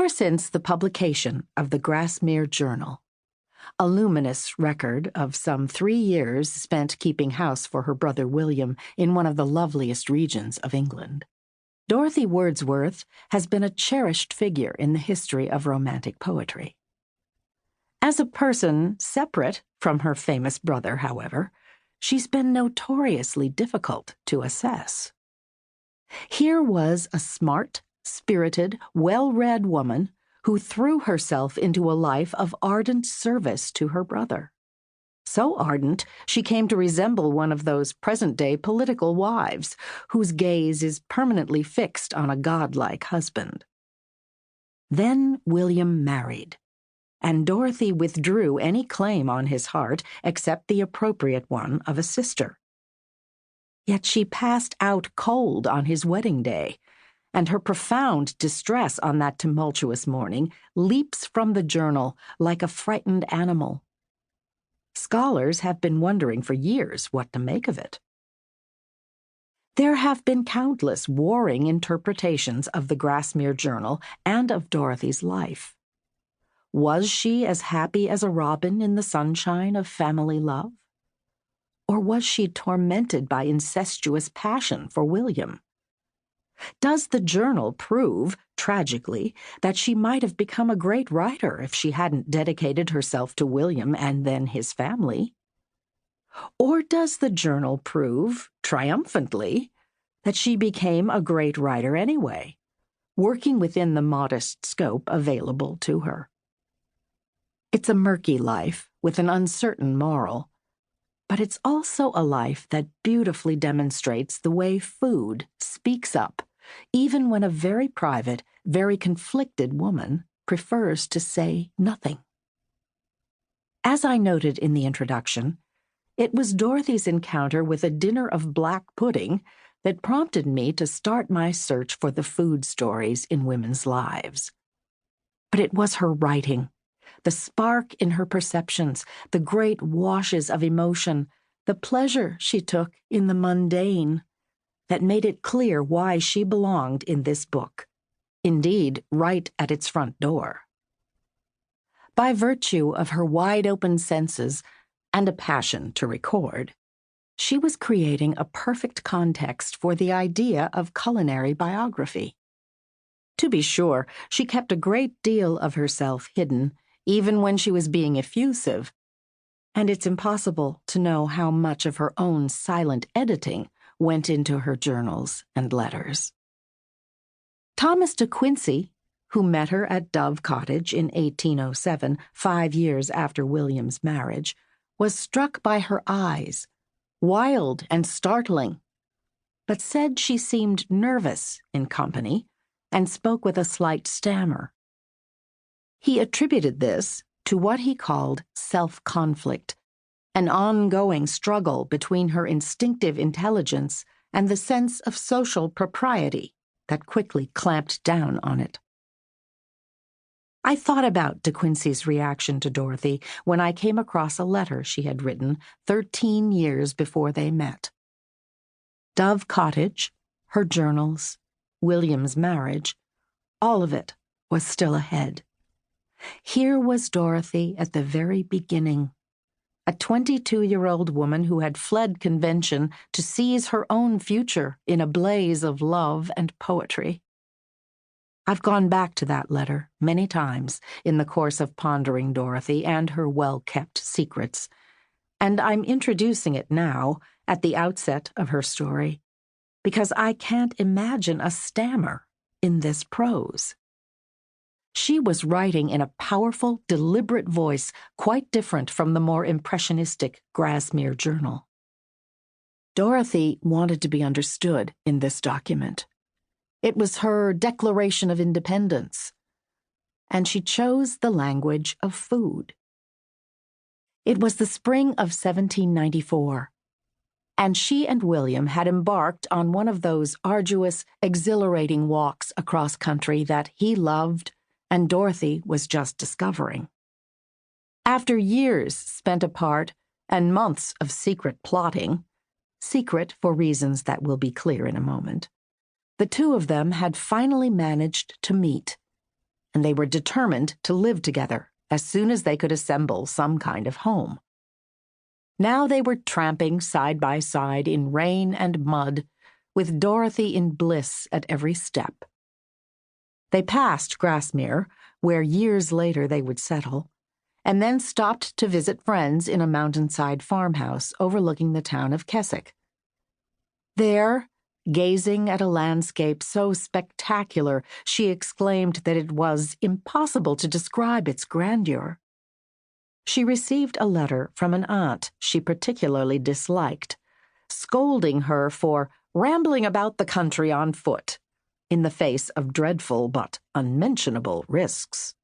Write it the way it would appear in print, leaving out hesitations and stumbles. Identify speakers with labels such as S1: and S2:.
S1: Ever since the publication of the Grasmere Journal, a luminous record of some 3 years spent keeping house for her brother William in one of the loveliest regions of England, Dorothy Wordsworth has been a cherished figure in the history of romantic poetry. As a person separate from her famous brother, however, she's been notoriously difficult to assess. Here was a smart, spirited, well-read woman who threw herself into a life of ardent service to her brother. So ardent, she came to resemble one of those present-day political wives whose gaze is permanently fixed on a godlike husband. Then William married, and Dorothy withdrew any claim on his heart except the appropriate one of a sister. Yet she passed out cold on his wedding day, and her profound distress on that tumultuous morning leaps from the journal like a frightened animal. Scholars have been wondering for years what to make of it. There have been countless warring interpretations of the Grasmere Journal and of Dorothy's life. Was she as happy as a robin in the sunshine of family love? Or was she tormented by incestuous passion for William? Does the journal prove, tragically, that she might have become a great writer if she hadn't dedicated herself to William and then his family? Or does the journal prove, triumphantly, that she became a great writer anyway, working within the modest scope available to her? It's a murky life with an uncertain moral, but it's also a life that beautifully demonstrates the way food speaks up, even when a very private, very conflicted woman prefers to say nothing. As I noted in the introduction, it was Dorothy's encounter with a dinner of black pudding that prompted me to start my search for the food stories in women's lives. But it was her writing, the spark in her perceptions, the great washes of emotion, the pleasure she took in the mundane, that made it clear why she belonged in this book, indeed, right at its front door. By virtue of her wide-open senses and a passion to record, she was creating a perfect context for the idea of culinary biography. To be sure, she kept a great deal of herself hidden, even when she was being effusive, and it's impossible to know how much of her own silent editing went into her journals and letters. Thomas de Quincey, who met her at Dove Cottage in 1807, 5 years after William's marriage, was struck by her eyes, wild and startling, but said she seemed nervous in company and spoke with a slight stammer. He attributed this to what he called self-conflict, an ongoing struggle between her instinctive intelligence and the sense of social propriety that quickly clamped down on it. I thought about De Quincey's reaction to Dorothy when I came across a letter she had written 13 years before they met. Dove Cottage, her journals, William's marriage, all of it was still ahead. Here was Dorothy at the very beginning, a 22-year-old woman who had fled convention to seize her own future in a blaze of love and poetry. I've gone back to that letter many times in the course of pondering Dorothy and her well-kept secrets, and I'm introducing it now at the outset of her story, because I can't imagine a stammer in this prose. She was writing in a powerful, deliberate voice quite different from the more impressionistic Grasmere Journal. Dorothy wanted to be understood in this document. It was her Declaration of Independence, and she chose the language of food. It was the spring of 1794, and she and William had embarked on one of those arduous, exhilarating walks across country that he loved and Dorothy was just discovering. After years spent apart and months of secret plotting, secret for reasons that will be clear in a moment, the two of them had finally managed to meet, and they were determined to live together as soon as they could assemble some kind of home. Now they were tramping side by side in rain and mud, with Dorothy in bliss at every step. They passed Grasmere, where years later they would settle, and then stopped to visit friends in a mountainside farmhouse overlooking the town of Keswick. There, gazing at a landscape so spectacular, she exclaimed that it was impossible to describe its grandeur. She received a letter from an aunt she particularly disliked, scolding her for rambling about the country on foot, in the face of dreadful but unmentionable risks.